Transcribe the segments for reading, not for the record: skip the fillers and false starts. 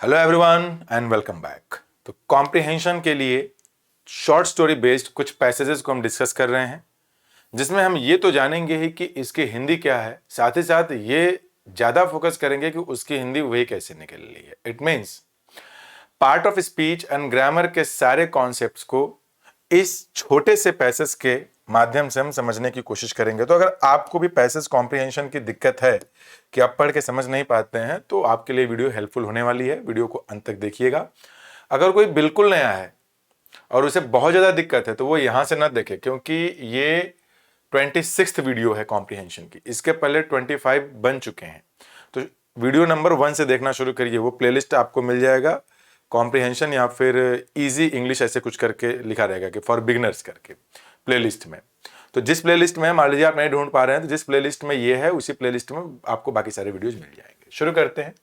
Hello everyone and welcome back. तो comprehension के लिए शॉर्ट स्टोरी बेस्ड कुछ पैसेजेस को हम डिस्कस कर रहे हैं, जिसमें हम ये तो जानेंगे ही कि इसकी हिंदी क्या है, साथ ही साथ ये ज़्यादा फोकस करेंगे कि उसकी हिंदी वही कैसे निकल रही है। It means part of speech and grammar के सारे कॉन्सेप्ट्स को इस छोटे से पैसेज के माध्यम से हम समझने की कोशिश करेंगे। तो अगर आपको भी पैसेज कॉम्प्रिहेंशन की दिक्कत है कि आप पढ़ के समझ नहीं पाते हैं, तो आपके लिए वीडियो हेल्पफुल होने वाली है। वीडियो को अंत तक देखिएगा। अगर कोई बिल्कुल नया है और उसे बहुत ज़्यादा दिक्कत है तो वो यहाँ से ना देखे, क्योंकि ये 26th वीडियो है कॉम्प्रिहेंशन की। इसके पहले 25 बन चुके हैं। तो वीडियो नंबर 1 से देखना शुरू करिए। वो प्लेलिस्ट आपको मिल जाएगा, कॉम्प्रिहेंशन या फिर इजी इंग्लिश ऐसे कुछ करके लिखा रहेगा कि फॉर बिगिनर्स करके प्लेलिस्ट में। तो जिस प्लेलिस्ट में मान लीजिए आप नहीं ढूंढ पा रहे हैं, तो जिस प्लेलिस्ट में ये है उसी प्लेलिस्ट में आपको बाकी सारे वीडियोज मिल जाएंगे। शुरू करते हैं।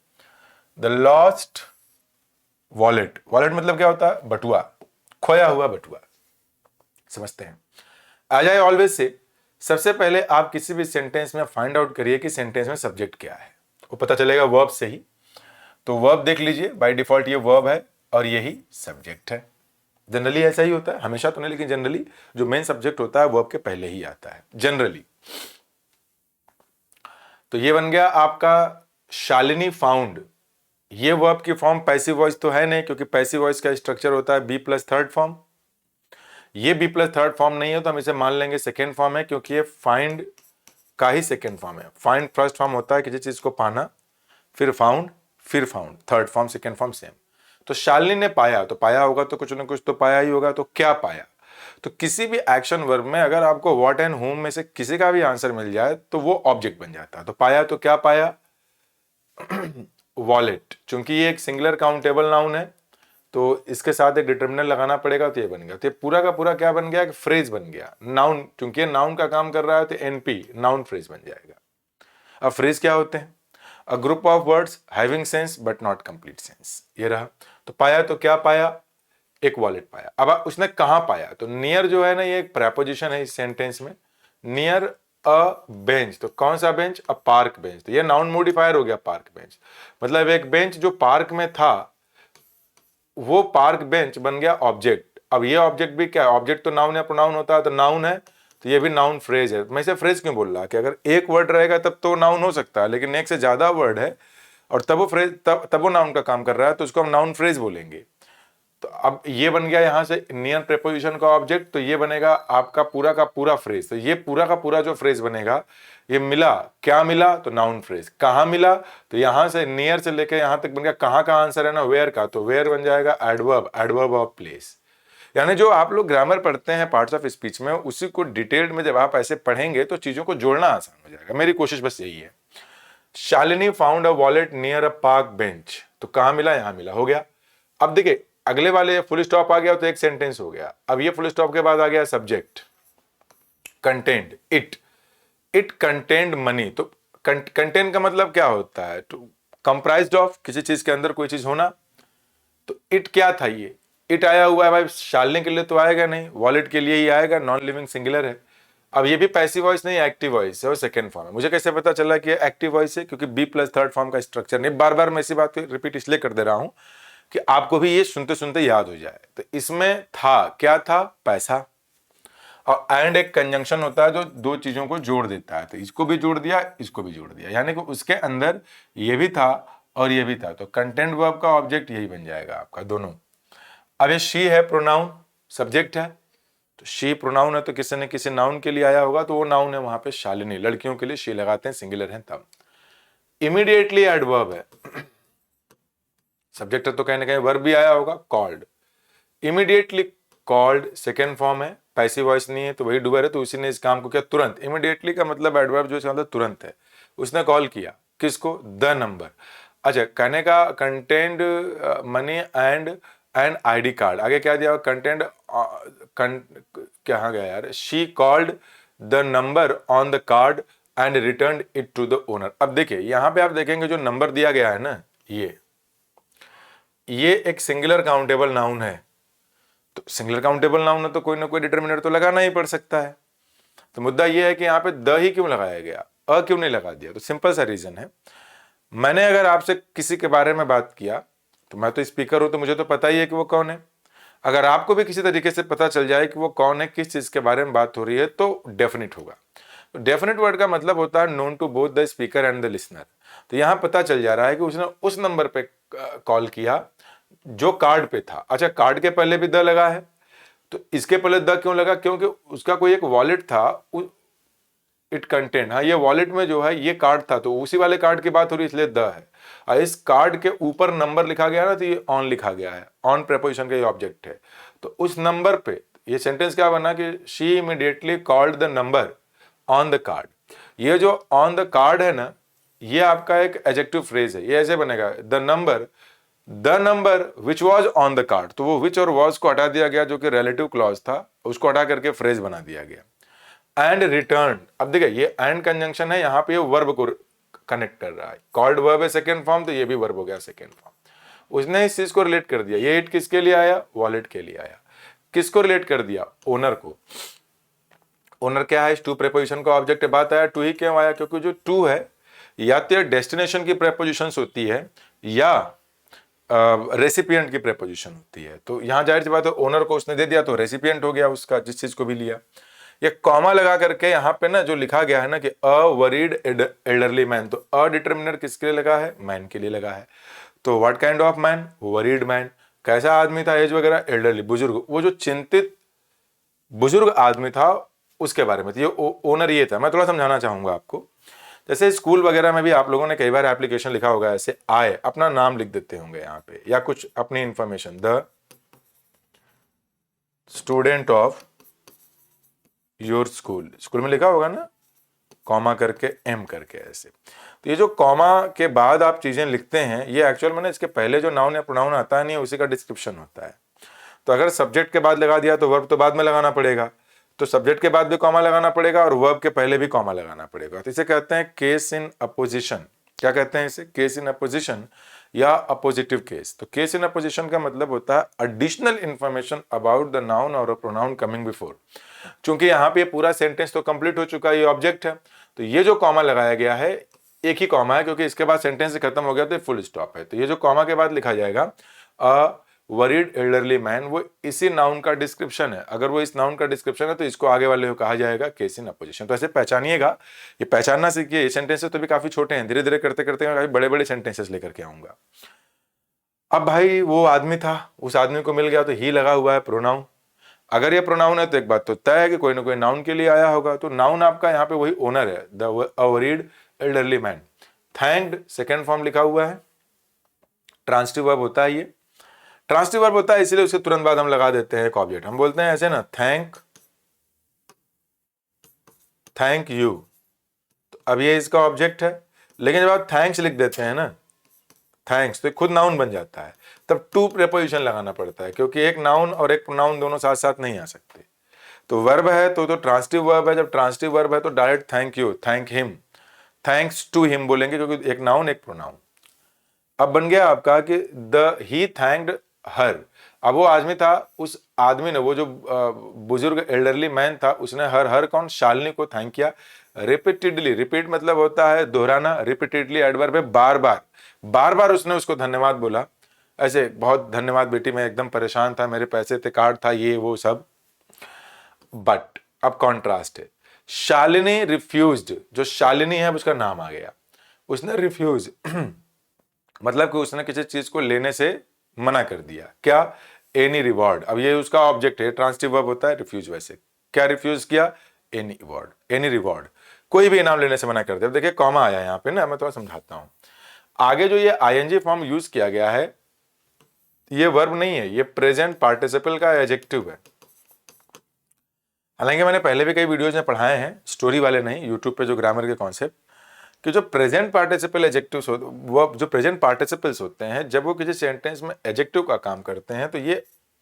The lost wallet. वॉलेट मतलब क्या होता है? बटुआ, खोया हुआ बटुआ। समझते हैं। एज आई ऑलवेज से, सबसे पहले आप किसी भी सेंटेंस में फाइंड आउट करिए कि सेंटेंस में सब्जेक्ट क्या है। वो पता चलेगा वर्ब से ही। तो वर्ब देख लीजिए, बाय डिफॉल्ट ये वर्ब है और यही सब्जेक्ट है। जनरली ऐसा ही होता है, हमेशा तो नहीं, लेकिन जनरली जो मेन सब्जेक्ट होता है वर्ब के पहले ही आता है जनरली। तो ये बन गया आपका शालिनी फाउंड। ये वर्ब की फॉर्म पैसिव वॉइस तो है नहीं, क्योंकि पैसिव वॉइस का स्ट्रक्चर होता है बी प्लस थर्ड फॉर्म। ये बी प्लस थर्ड फॉर्म नहीं है तो हम इसे मान लेंगे सेकेंड फॉर्म है, क्योंकि ये फाइंड का ही सेकेंड फॉर्म है। फाइंड फर्स्ट फॉर्म होता है किसी चीज को पाना, फिर फाउंड, फिर found, third form second form same. तो शालिनी ने पाया, तो पाया होगा तो कुछ ना कुछ तो पाया ही होगा। तो क्या पाया? तो किसी भी एक्शन वर्ब में अगर आपको व्हाट एंड होम में से किसी का भी आंसर मिल जाए तो वो ऑब्जेक्ट बन जाता है। तो पाया, तो क्या पाया? वॉलेट। चूंकि ये एक सिंगुलर काउंटेबल नाउन है तो इसके साथ एक डिटर्मिनल लगाना पड़ेगा, तो ये बन गया। तो ये पूरा का पूरा क्या बन गया? एक फ्रेज बन गया। नाउन, क्योंकि नाउन का काम कर रहा है तो एनपी नाउन फ्रेज बन जाएगा। अब फ्रेज क्या होते हैं? A group of words having sense but not complete sense. ये रहा। तो पाया, तो क्या पाया? एक वॉलेट पाया। अब उसने कहां पाया? तो नियर जो है ना, ये एक प्रेपोजिशन है इस सेंटेंस में। नियर अ बेंच, तो कौन सा बेंच? अ पार्क बेंच। तो ये नाउन मॉडिफायर हो गया पार्क बेंच। मतलब एक बेंच जो पार्क में था, वो पार्क बेंच बन गया ऑब्जेक्ट। अब ये ऑब्जेक्ट भी क्या है? ऑब्जेक्ट तो नाउन या प्रोनाउन होता है, तो नाउन है, तो ये भी नाउन फ्रेज है। मैं इसे फ्रेज क्यों बोल रहा कि अगर एक वर्ड रहेगा तब तो नाउन हो सकता है, लेकिन एक से ज्यादा वर्ड है और तब वो फ्रेज, तब वो नाउन का काम कर रहा है, तो उसको हम नाउन फ्रेज बोलेंगे। तो अब ये बन गया यहां से नियर प्रेपोजिशन का ऑब्जेक्ट, तो ये बनेगा आपका पूरा का पूरा फ्रेज। तो ये पूरा का पूरा जो फ्रेज बनेगा, ये मिला, क्या मिला? तो नाउन फ्रेज। कहां मिला? तो यहां से नियर से लेकर यहां तक बन गया। कहां का आंसर है ना? वेयर का। तो वेयर बन जाएगा एडवर्ब, एडवर्ब ऑफ प्लेस। यानी जो आप लोग ग्रामर पढ़ते हैं पार्ट्स ऑफ स्पीच में, उसी को डिटेल्ड में जब आप ऐसे पढ़ेंगे तो चीजों को जोड़ना आसान हो जाएगा। मेरी कोशिश बस यही है। Shalini found a wallet near a park bench. तो कहां मिला? यहां मिला, हो गया। अब देखिए अगले वाले फुल स्टॉप आ गया तो एक सेंटेंस हो गया। अब ये फुल स्टॉप के बाद आ गया subject, content. It contained money. तो कंटेंट का मतलब क्या होता है? तो कंप्राइज्ड ऑफ, किसी चीज के अंदर कोई चीज होना। तो इट क्या था? ये इट आया हुआ है भाई, शालिनी के लिए तो आएगा नहीं, वॉलेट के लिए ही आएगा, नॉन लिविंग सिंगुलर है। अब ये भी पैसिव वॉइस नहीं, एक्टिव वॉइस है और सेकंड फॉर्म है। मुझे कैसे पता चला कि एक्टिव वॉइस है? क्योंकि बी प्लस थर्ड फॉर्म का स्ट्रक्चर नहीं। बार बार मैं इसी बात को रिपीट इसलिए कर दे रहा हूं कि आपको भी ये सुनते सुनते याद हो जाए। तो इसमें था, क्या था? पैसा। और एंड एक कंजंक्शन होता है जो दो चीजों को जोड़ देता है। तो इसको भी जोड़ दिया, इसको भी जोड़ दिया, यानी कि उसके अंदर ये भी था और ये भी था। तो कंटेंट वर्ब का ऑब्जेक्ट यही बन जाएगा आपका, दोनों। अब ये शी है, प्रोनाउन, सब्जेक्ट है। तो शी प्रोनाउन है तो किसी ने किसी नाउन के लिए आया होगा, तो वो नाउन है वहां पे शालिनी। लड़कियों के लिए शी लगाते हैं, सिंगुलर है तब। इमीडिएटली एडवर्ब है। सब्जेक्ट है तो कहीं ना कहीं वर्ब भी आया होगा, called. Immediately called second form है, पैसिव वॉइस नहीं है, तो वही डूबर है। तो उसी ने इस काम को किया तुरंत। इमीडिएटली का मतलब एडवर्ब जो इसका मतलब तुरंत है। उसने कॉल किया किसको? The number. अच्छा, कहने का content money and ID card. आगे क्या दिया? कंटेंट क्या गया यार? She called the number on the card and return it to the owner. अब देखिए यहां पे आप देखेंगे जो नंबर दिया गया है ना, ये एक सिंगुलर काउंटेबल नाउन है। तो सिंगुलर काउंटेबल नाउन है तो कोई ना कोई डिटर्मिनेंट तो लगाना ही पड़ सकता है। तो मुद्दा यह है कि यहां पे द ही क्यों लगाया गया, अ क्यों नहीं लगा दिया? तो सिंपल सा रीजन है। मैंने अगर आपसे किसी के बारे में बात किया तो मैं तो स्पीकर हूं तो मुझे तो पता ही है कि वो कौन है। अगर आपको भी किसी तरीके से पता चल जाए कि वो कौन है, किस चीज के बारे में बात हो रही है, तो डेफिनेट होगा। तो डेफिनेट वर्ड का मतलब होता है known to both the speaker and the listener. तो यहां पता चल जा रहा है कि उसने उस नंबर पे कॉल किया जो कार्ड पे था। अच्छा, कार्ड के पहले भी द लगा है, तो इसके पहले द क्यों लगा? क्योंकि उसका कोई एक वॉलेट था, इट कंटेंट, हाँ ये वॉलेट में जो है ये कार्ड था, तो उसी वाले कार्ड की बात हो रही है, इसलिए द है। और इस कार्ड के ऊपर नंबर लिखा गया ना, तो ये ऑन लिखा गया है, ऑन प्रेपोजिशन का ये ऑब्जेक्ट है। तो उस नंबर पे ये सेंटेंस क्या बना कि she immediately called the number on the card. ये जो ऑन द कार्ड है ना, ये आपका एक एडजेक्टिव फ्रेज है। ये ऐसे बनेगा, the number which was on the card. तो वो विच और वॉज को हटा दिया गया, जो कि रिलेटिव क्लॉज था, उसको हटा करके फ्रेज बना दिया गया। एंड रिटर्न, अब देखिए ये एंड कंजंक्शन है, यहां पे ये वर्ब को कनेक्ट कर रहा है। कॉल्ड वर्ब है सेकेंड फॉर्म, तो ये भी वर्ब हो गया सेकेंड फॉर्म। उसने इस चीज को रिलेट कर दिया। ये इट किसके लिए आया? वॉलेट के लिए आया। किसको रिलेट कर दिया? ओनर को। ओनर क्या है? टू प्रेपोजिशन का ऑब्जेक्ट है। बात आया टू ही क्यों आया? क्योंकि जो टू है या तो डेस्टिनेशन की प्रेपोजिशन होती है या रेसिपिएंट की प्रेपोजिशन होती है। तो यहां जाहिर सी बात है, ओनर को उसने दे दिया तो रेसिपिएंट हो गया उसका, जिस चीज को भी लिया। ये कॉमा लगा करके यहाँ पे ना जो लिखा गया है ना कि अ वरीड एल्डरली मैन, तो अ डिटर्मिनर किसके लिए लगा है? मैन के लिए लगा है। तो what kind of man? Worried man. कैसा आदमी था? एज वगैरह, एल्डरली, बुजुर्ग। वो जो चिंतित बुजुर्ग आदमी था उसके बारे में। ये ओनर ये था। मैं थोड़ा समझाना चाहूंगा आपको। जैसे स्कूल वगैरह में भी आप लोगों ने कई बार एप्लीकेशन लिखा होगा, ऐसे आए अपना नाम लिख देते होंगे यहाँ पे, या कुछ अपनी information, the student of your school. School में लिखा होगा ना, कॉमा करके एम करके ऐसे। तो ये जो कॉमा के बाद आप चीजें लिखते हैं, ये एक्चुअल में ना इसके पहले जो नाउन या प्रोनाउन आता है नहीं, उसी का डिस्क्रिप्शन होता है। तो अगर सब्जेक्ट के बाद लगा दिया तो वर्ब तो बाद में लगाना पड़ेगा, तो सब्जेक्ट के बाद भी कॉमा लगाना पड़ेगा और वर्ब के पहले भी कॉमा लगाना पड़ेगा। तो इसे कहते हैं केस इन अपोजिशन। क्या कहते हैं इसे? केस इन अपोजिशन या अपोजिटिव केस। तो केस इन अपोजिशन का मतलब होता है additional information about the noun और प्रोनाउन कमिंग बिफोर। चूंकि यहाँ पे पूरा सेंटेंस तो कंप्लीट हो चुका है, ये ऑब्जेक्ट है, तो ये जो कॉमा लगाया गया है एक ही कॉमा है, क्योंकि इसके बाद सेंटेंस खत्म हो गया तो फुल स्टॉप है। तो ये जो कॉमा के बाद लिखा जाएगा अ वरीड एल्डरली मैन, वो इसी नाउन का डिस्क्रिप्शन है। अगर वो इस नाउन का डिस्क्रिप्शन है तो इसको आगे वाले को कहा जाएगा केस इन अपोजिशन। तो ऐसे पहचानिएगा, ये पहचानना सीखिए। ये सेंटेंसेस तो भी काफी छोटे हैं, धीरे धीरे करते करते काफी बड़े बड़े सेंटेंसेस लेकर के आऊंगा। अब भाई वो आदमी था, उस आदमी को मिल गया, तो ही लगा हुआ है प्रोनाउन। अगर ये प्रोनाउन है तो एक बात तो तय है कि कोई ना कोई नाउन के लिए आया होगा। तो नाउन आपका यहाँ पे वही ओनर है, the worried elderly man. Thanked second form लिखा हुआ है, ट्रांसिटिव वर्ब होता है। ये ट्रांसिटिव वर्ब होता है, इसलिए उसके तुरंत बाद हम लगा देते हैं एक ऑब्जेक्ट। हम बोलते हैं ऐसे ना, थैंक यू। तो अब ये इसका ऑब्जेक्ट है, लेकिन जब आप थैंक्स लिख देते हैं ना, थैंक्स, तो खुद नाउन बन जाता है। तब टू प्रेपोजिशन लगाना पड़ता है, क्योंकि एक नाउन और एक प्रोनाउन दोनों साथ साथ नहीं आ सकते। तो वर्ब है तो ट्रांसिटिव वर्ब है। जब ट्रांसिटिव वर्ब है तो direct thank you, thank him, thanks to him बोलेंगे, क्योंकि एक नाउन एक प्रोनाउन। अब बन गया आपका कि द ही थैंक्ड हर। अब वो आदमी था, उस आदमी ने, वो जो बुजुर्ग एल्डरली मैन था, उसने हर कौन? शालिनी को थैंक किया रिपीटेडली। रिपीट मतलब होता है दोहराना, रिपीटेडली एडवर्ब है, बार बार उसने उसको धन्यवाद बोला। ऐसे, बहुत धन्यवाद बेटी, मैं एकदम परेशान था, मेरे पैसे थे, कार्ड था, ये वो सब। बट अब कॉन्ट्रास्ट है, शालिनी रिफ्यूज्ड। जो शालिनी है उसका नाम आ गया, उसने रिफ्यूज मतलब कि उसने किसी चीज को लेने से मना कर दिया। क्या? Any reward. अब ये उसका ऑब्जेक्ट है, ट्रांसिटिव वर्ब होता है रिफ्यूज। वैसे क्या रिफ्यूज किया? एनी रिवॉर्ड, एनी रिवॉर्ड, कोई भी इनाम लेने से मना कर दिया। देखिए कॉमा आया यहाँ पे ना, मैं थोड़ा समझाता हूं। आगे जो ये आईएनजी फॉर्म यूज किया गया है, ये वर्ब नहीं है, ये प्रेजेंट पार्टिसिपल का एडजेक्टिव है। हालांकि मैंने पहले भी कई वीडियोज में पढ़ाए हैं, स्टोरी वाले नहीं, यूट्यूब पे जो ग्रामर के कॉन्सेप्ट, कि जो प्रेजेंट पार्टिसिपल एडजेक्टिव्स होते, वो जो प्रेजेंट पार्टिसिपल्स होते हैं, जब वो किसी सेंटेंस में एडजेक्टिव का काम करते हैं तो ये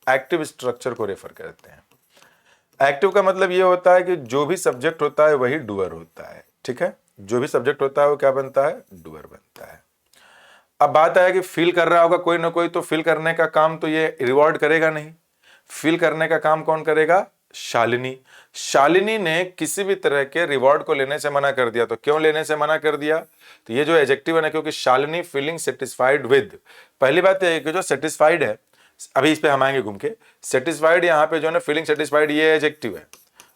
एक्टिव स्ट्रक्चर को रेफर करते हैं। एक्टिव का मतलब ये होता है कि जो भी सब्जेक्ट होता है वही डूअर होता है। ठीक है, जो भी सब्जेक्ट होता है वो क्या बनता है? डूअर बनता है। अब बात आया कि फील कर रहा होगा कोई ना कोई, तो फील करने का काम तो ये रिवॉर्ड करेगा नहीं। फील करने का काम कौन करेगा? शालिनी, शालिनी ने किसी भी तरह के रिवॉर्ड को लेने से मना कर दिया। तो क्यों लेने से मना कर दिया? तो ये जो एडजेक्टिव है ना, क्योंकि शालिनी फीलिंग सेटिस्फाइड विद, पहली बात है कि जो सेटिस्फाइड है, अभी इस पे हम आएंगे घूम के, सेटिस्फाइड यहाँ पे जो है ना फीलिंग सेटिस्फाइड ये एडजेक्टिव है,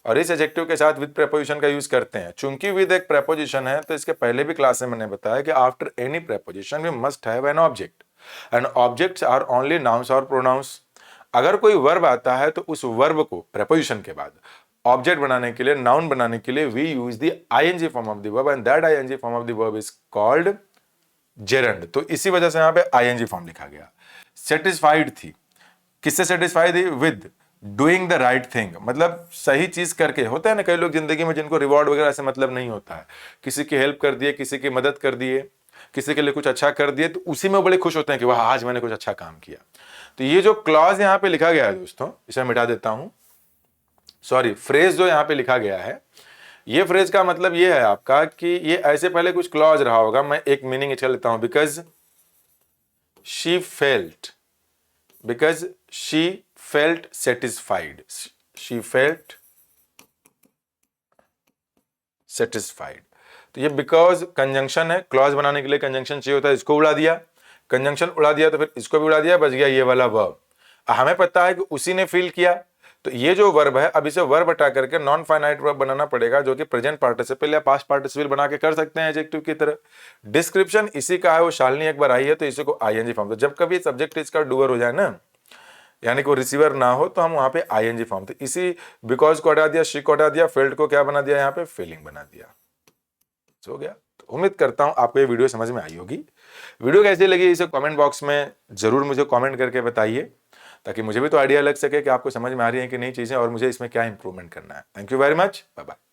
और इस एडजेक्टिव के साथ विद प्रेपोजिशन का यूज करते हैं। चूंकि विद एक प्रेपोजिशन है तो इसके पहले भी क्लास में मैंने बताया कि after any preposition we must have an object, and objects are only nouns और प्रोनाउंस। अगर कोई वर्ब आता है तो उस वर्ब को प्रेपोजिशन के बाद ऑब्जेक्ट बनाने के लिए, नाउन बनाने के लिए we use the ING form of the verb, and that ING form of the verb is called gerund. तो इसी वजह से यहां पे आईएनजी फॉर्म लिखा गया। सेटिस्फाइड थी, किससे सेटिस्फाइड थी? With doing the right thing, मतलब सही चीज करके। होता है ना कई लोग जिंदगी में जिनको रिवॉर्ड वगैरह से मतलब नहीं होता है, किसी की हेल्प कर दिए, किसी की मदद कर दिए, किसी के लिए कुछ अच्छा कर दिए, तो उसी में बड़े खुश होते हैं कि वाह आज मैंने कुछ अच्छा काम किया। तो ये जो क्लॉज यहां पे लिखा गया है दोस्तों, इसे मिटा देता हूं, सॉरी, फ्रेज जो यहां पे लिखा गया है, ये फ्रेज का मतलब ये है आपका कि ये ऐसे पहले कुछ क्लॉज रहा होगा। मैं एक मीनिंग इसका लेता हूं, because she felt, because she felt satisfied, she felt satisfied. तो ये बिकॉज कंजंक्शन है, क्लॉज बनाने के लिए कंजंक्शन चाहिए होता है, इसको उड़ा दिया, कंजंक्शन उड़ा दिया तो फिर इसको भी उड़ा दिया, बच गया ये वाला वर्ब। हमें पता है कि उसी ने फील किया, तो ये जो वर्ब है अब इसे वर्ब हटा करके नॉन फाइनाइट वर्ब बनाना पड़ेगा, जो कि प्रेजेंट पार्टिसिपल या पास्ट पार्टिसिपल बना के कर सकते हैं एडजेक्टिव की तरह। डिस्क्रिप्शन इसी का है, वो शालिनी एक बार आई है तो इसी को आईएनजी फॉर्म। तो जब कभी सब्जेक्ट इसका डूअर हो जाए ना, यानी कोई रिसीवर ना हो, तो हम वहां पे आईएनजी फॉर्म, तो इसी बिकॉज को हटा दिया, शी को हटा दिया, फेल्ट को क्या बना दिया, यहाँ पे फीलिंग बना दिया। हो गया। तो उम्मीद करता हूं आपको ये वीडियो समझ में आई होगी। वीडियो कैसी लगी इसे कमेंट बॉक्स में जरूर मुझे कमेंट करके बताइए, ताकि मुझे भी तो आइडिया लग सके कि आपको समझ में आ रही है कि नई चीजें और मुझे इसमें क्या इंप्रूवमेंट करना है। Thank you very much, bye bye.